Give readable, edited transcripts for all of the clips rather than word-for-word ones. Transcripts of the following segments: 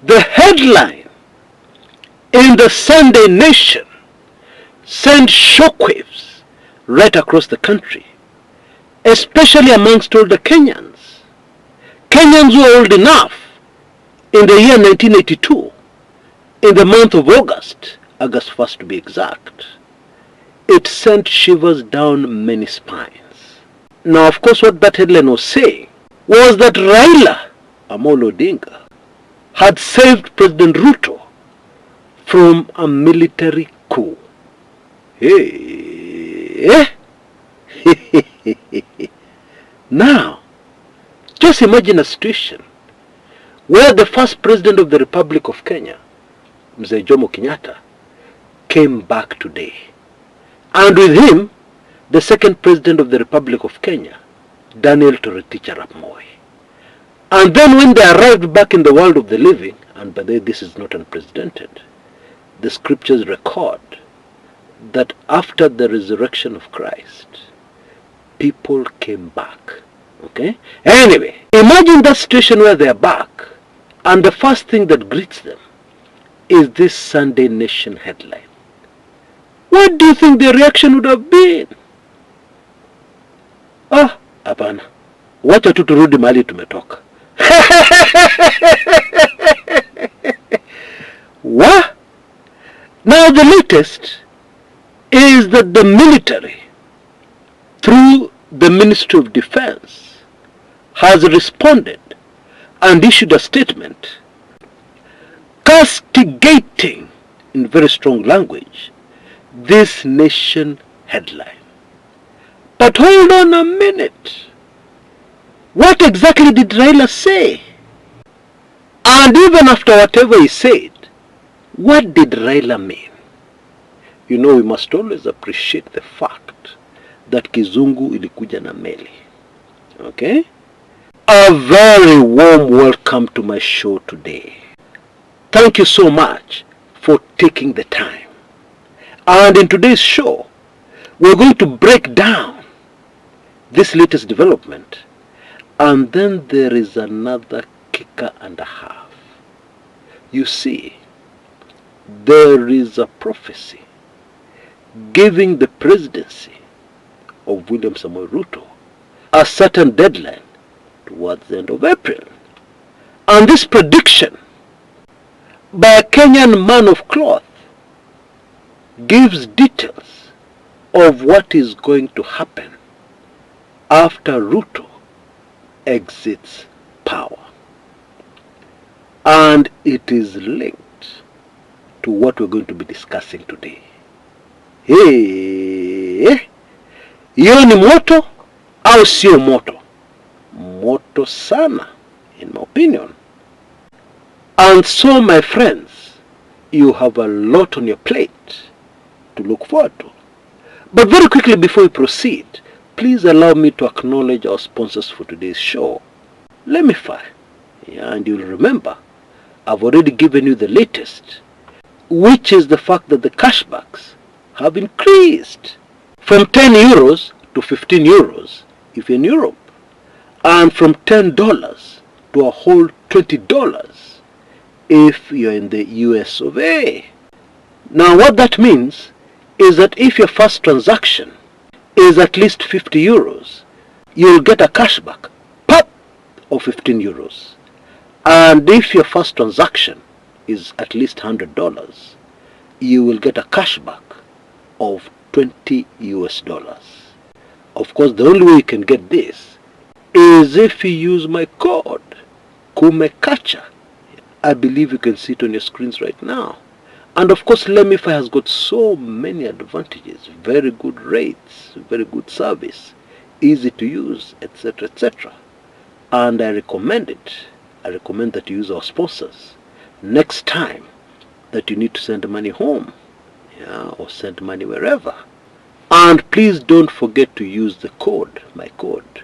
The headline in the Sunday Nation sent shockwaves right across the country, especially amongst older Kenyans. Kenyans who are old enough in the year 1982, in the month of August 1st to be exact. It sent shivers down many spines. Now, of course, what that headline was saying was that Raila Amolo Odinga had saved President Ruto from a military coup. Hey. Now, just imagine a situation where the first president of the Republic of Kenya, Mzee Jomo Kenyatta, came back today. And with him, the second president of the Republic of Kenya, Daniel Toroitich arap Moi. And then when they arrived back in the world of the living, and by the way, this is not unprecedented, the scriptures record that after the resurrection of Christ, people came back. Okay? Anyway, imagine that situation where they are back, and the first thing that greets them is this Sunday Nation headline. What do you think the reaction would have been? Hapana. Wacha tu turudi mahali tumetoka. What? Now the latest is that the military, through the Ministry of Defense, has responded and issued a statement castigating in very strong language this Nation headline. But hold on a minute. What exactly did Raila say? And even after whatever he said, what did Raila mean? You know, we must always appreciate the fact that Kizungu ilikuja na meli. Okay? A very warm welcome to my show today. Thank you so much for taking the time. And in today's show, we're going to break down this latest development. And then there is another kicker and a half. You see, there is a prophecy giving the presidency of William Samoei Ruto a certain deadline towards the end of April. And this prediction by a Kenyan man of cloth gives details of what is going to happen after Ruto exits power. And it is linked to what we're going to be discussing today. Hiyo ni moto au sio moto? Moto sana, in my opinion. And so, my friends, you have a lot on your plate to look forward to. But very quickly before we proceed, please allow me to acknowledge our sponsors for today's show. Lemify. Yeah, and you'll remember, I've already given you the latest, which is the fact that the cashbacks have increased from 10 euros to 15 euros if you're in Europe, and from $10 to a whole $20 if you're in the US of A. Now what that means is that if your first transaction is at least 50 euros, you'll get a cashback pop of 15 euros. And if your first transaction is at least $100, you will get a cashback of $20 US. Of course, the only way you can get this is if you use my code, Kumekucha. I believe you can see it on your screens right now. And of course, Lemify has got so many advantages, very good rates, very good service, easy to use, etc., etc. And I recommend it. I recommend that you use our sponsors next time that you need to send money home, or send money wherever. And please don't forget to use the code, my code,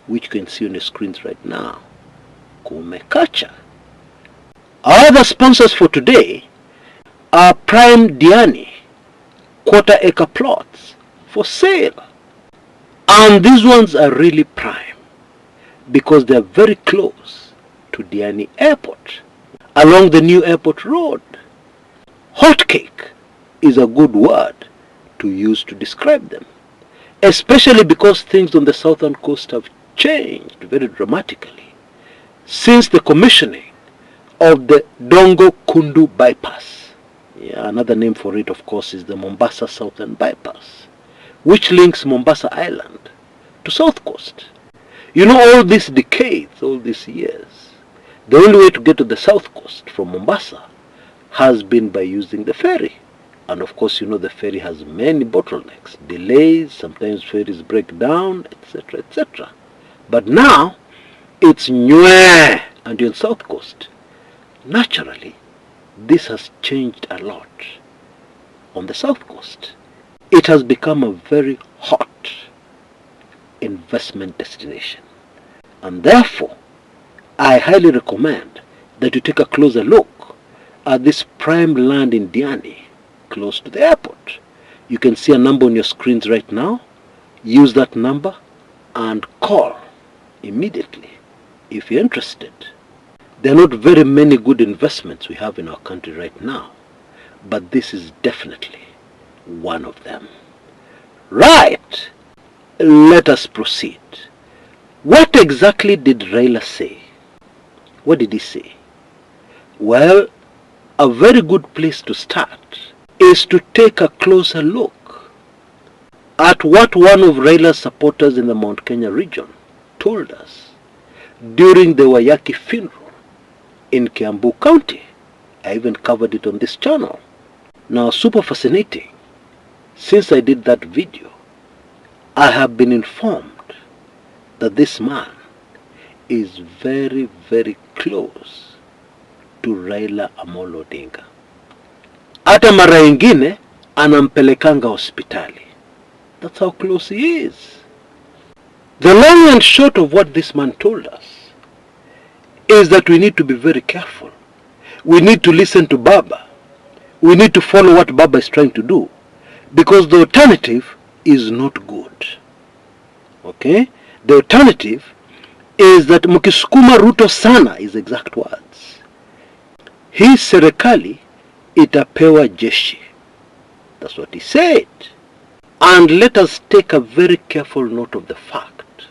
which you can see on your screens right now, Kumekucha. Our other sponsors for today are Prime Diani, quarter-acre plots for sale. And these ones are really prime because they are very close to Diani Airport. along the new airport road. Hotcake is a good word to use to describe them, especially because things on the southern coast have changed very dramatically since the commissioning of the Dongo Kundu bypass. Yeah, another name for it, of course, is the Mombasa Southern Bypass, which links Mombasa Island to South Coast. You know, all these decades, all these years, the only way to get to the South Coast from Mombasa has been by using the ferry. And of course, you know, the ferry has many bottlenecks, delays, sometimes ferries break down, etc., etc. But now, it's Nywe and you're on South Coast. Naturally, this has changed a lot on the South Coast. It has become a very hot investment destination. And therefore, I highly recommend that you take a closer look at this prime land in Diani, close to the airport. You can see a number on your screens right now. Use that number and call immediately if you're interested. There are not very many good investments we have in our country right now, but this is definitely one of them. Right, let us proceed. What exactly did Raila say? What did he say? Well, a very good place to start is to take a closer look at what one of Raila's supporters in the Mount Kenya region told us during the Wayaki funeral in Kiambu County. I even covered it on this channel. Now, super fascinating. Since I did that video, I have been informed that this man is very, very close to Raila Amolo Odinga. Hata mara ingine anampelekanga hospitali. That's how close he is. The long and short of what this man told us is that we need to be very careful. We need to listen to Baba. We need to follow what Baba is trying to do, because the alternative is not good. Okay? The alternative is that mkisukuma Ruto sana, is exact words. Hii serikali itapewa jeshi. That's what he said. And let us take a very careful note of the fact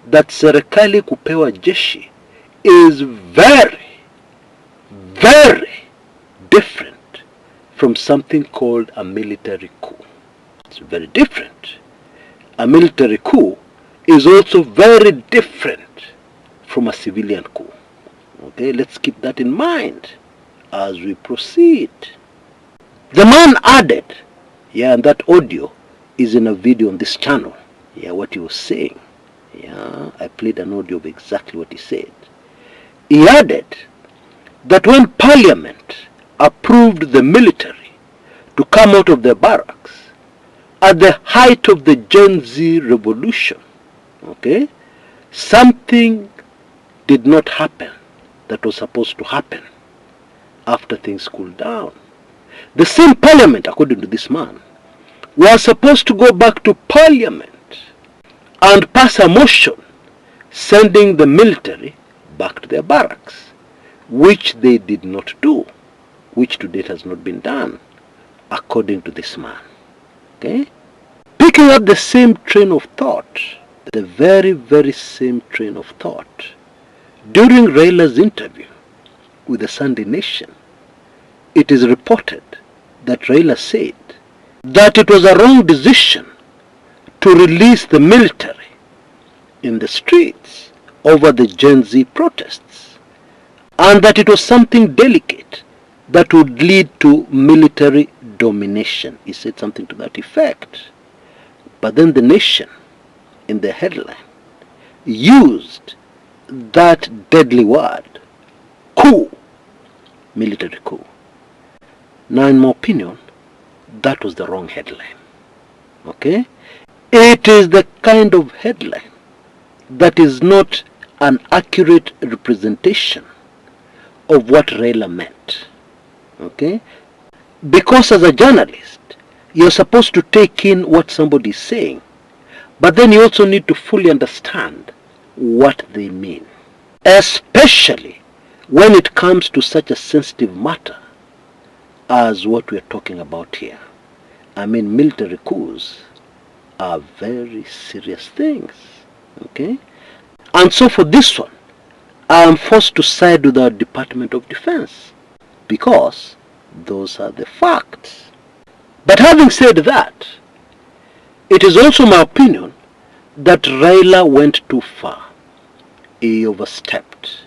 that serikali kupewa jeshi is very, very different from something called a military coup. It's very different. A military coup is also very different from a civilian coup. Okay, let's keep that in mind as we proceed. The man added, and that audio is in a video on this channel, what he was saying. I played an audio of exactly what he said. He added that when Parliament approved the military to come out of their barracks at the height of the Gen Z revolution, okay, something did not happen that was supposed to happen after things cooled down. The same Parliament, according to this man, was supposed to go back to Parliament and pass a motion sending the military back to their barracks, which they did not do, which to date has not been done, according to this man. Okay? Picking up the same train of thought, the very, very same train of thought, during Raila's interview with the Sunday Nation, it is reported that Raila said that it was a wrong decision to release the military in the streets over the Gen Z protests, and that it was something delicate that would lead to military domination. He said something to that effect. But then the Nation, in the headline, used that deadly word, coup, military coup. Now, in my opinion, that was the wrong headline. Okay? It is the kind of headline that is not an accurate representation of what Raila meant. Okay? Because as a journalist, you're supposed to take in what somebody is saying, but then you also need to fully understand what they mean. Especially when it comes to such a sensitive matter as what we are talking about here. I mean, military coups are very serious things, okay? And so for this one, I am forced to side with our Department of Defense because those are the facts. But having said that, it is also my opinion that Raila went too far. He overstepped.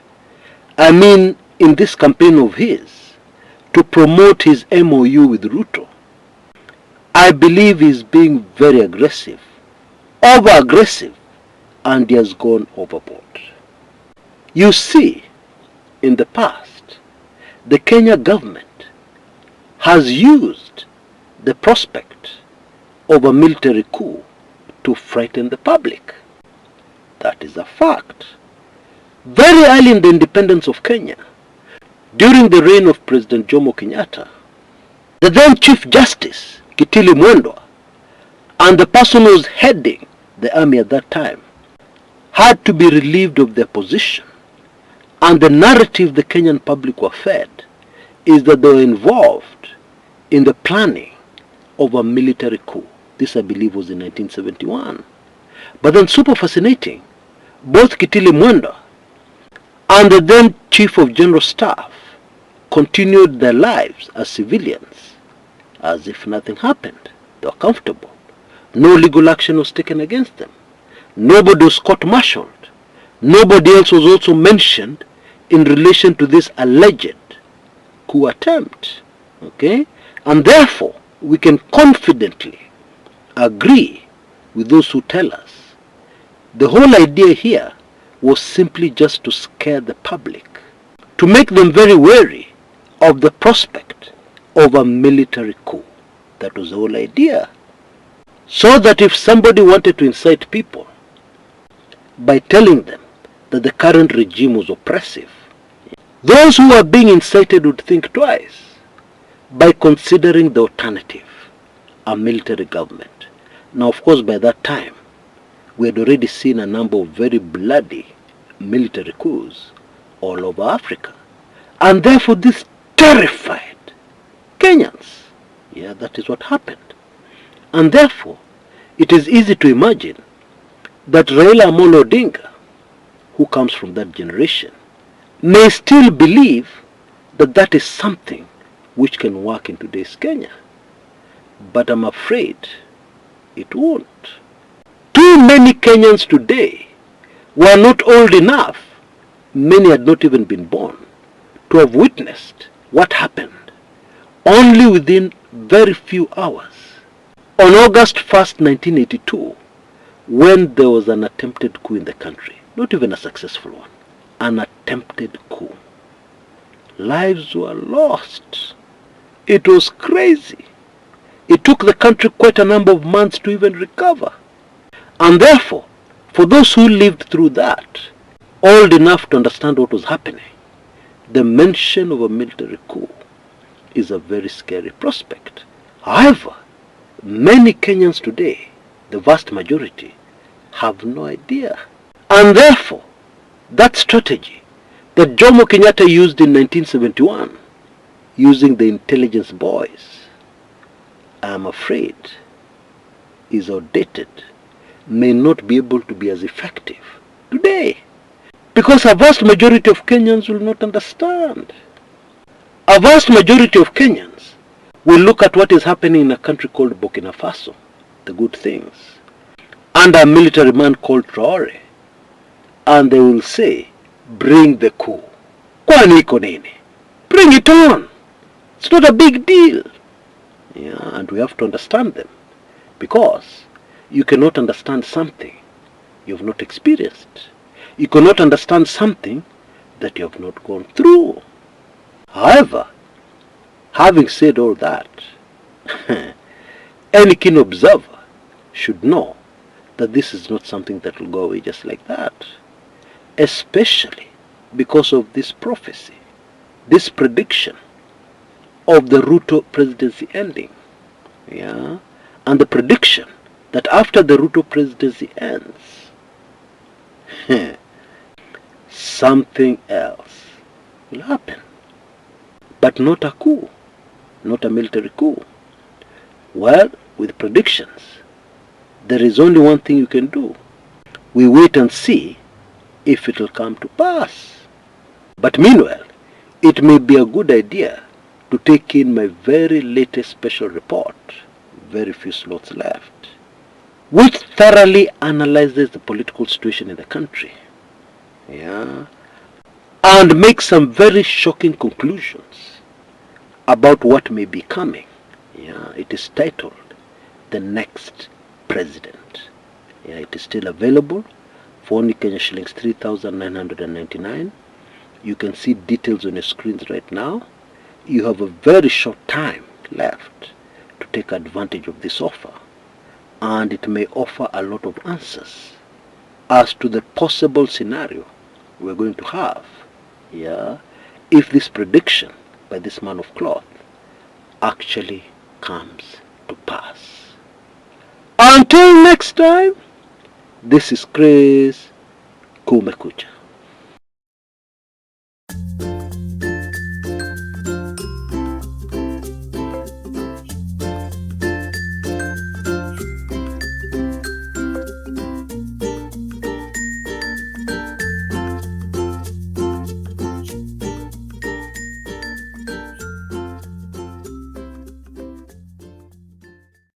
I mean, in this campaign of his, to promote his MOU with Ruto, I believe he's being very aggressive, over-aggressive, and he has gone overboard. You see, in the past, the Kenya government has used the prospect of a military coup to frighten the public. That is a fact. Very early in the independence of Kenya, during the reign of President Jomo Kenyatta, the then Chief Justice, Kitili Mwendwa, and the person who was heading the army at that time, had to be relieved of their position. And the narrative the Kenyan public were fed is that they were involved in the planning of a military coup. This, I believe, was in 1971. But then, super fascinating, both Kitili Mwendwa and the then Chief of General Staff continued their lives as civilians, as if nothing happened. They were comfortable. No legal action was taken against them. Nobody was court-martialed. Nobody else was also mentioned in relation to this alleged coup attempt. Okay? And therefore, we can confidently agree with those who tell us the whole idea here was simply just to scare the public, to make them very wary of the prospect of a military coup. That was the whole idea. So that if somebody wanted to incite people by telling them that the current regime was oppressive, those who are being incited would think twice by considering the alternative, a military government. Now, of course, by that time, we had already seen a number of very bloody military coups all over Africa. And therefore, this terrified Kenyans. Yeah, that is what happened. And therefore, it is easy to imagine that Raila Amolo Odinga, who comes from that generation, may still believe that that is something which can work in today's Kenya. But I'm afraid it won't. Too many Kenyans today were not old enough, many had not even been born, to have witnessed what happened only within very few hours. On August 1st, 1982, when there was an attempted coup in the country, not even a successful one, an attempted coup. Lives were lost. It was crazy. It took the country quite a number of months to even recover. And therefore, for those who lived through that, old enough to understand what was happening, the mention of a military coup is a very scary prospect. However, many Kenyans today, the vast majority, have no idea. And therefore, that strategy that Jomo Kenyatta used in 1971, using the intelligence boys, I am afraid is outdated, may not be able to be as effective today. Because a vast majority of Kenyans will not understand. A vast majority of Kenyans will look at what is happening in a country called Burkina Faso, the good things, under a military man called Traore, and they will say, bring the coup. Kwani iko nini? Bring it on. It's not a big deal. Yeah, and we have to understand them, because you cannot understand something you have not experienced. You cannot understand something that you have not gone through. However, having said all that, any keen observer should know that this is not something that will go away just like that. Especially because of this prophecy, this prediction of the Ruto presidency ending. Yeah? And the prediction that after the Ruto presidency ends, something else will happen. But not a coup, not a military coup. Well, with predictions, there is only one thing you can do. We wait and see if it will come to pass. But meanwhile, it may be a good idea to take in my very latest special report, very few slots left, which thoroughly analyzes the political situation in the country, and makes some very shocking conclusions about what may be coming. It is titled The Next President. It is still available for only Kenya shillings 3,999. You can see details on your screens right now. You have a very short time left to take advantage of this offer, and it may offer a lot of answers as to the possible scenario we're going to have, if this prediction by this man of cloth actually comes to pass. Until next time, this is Chris Kumekucha.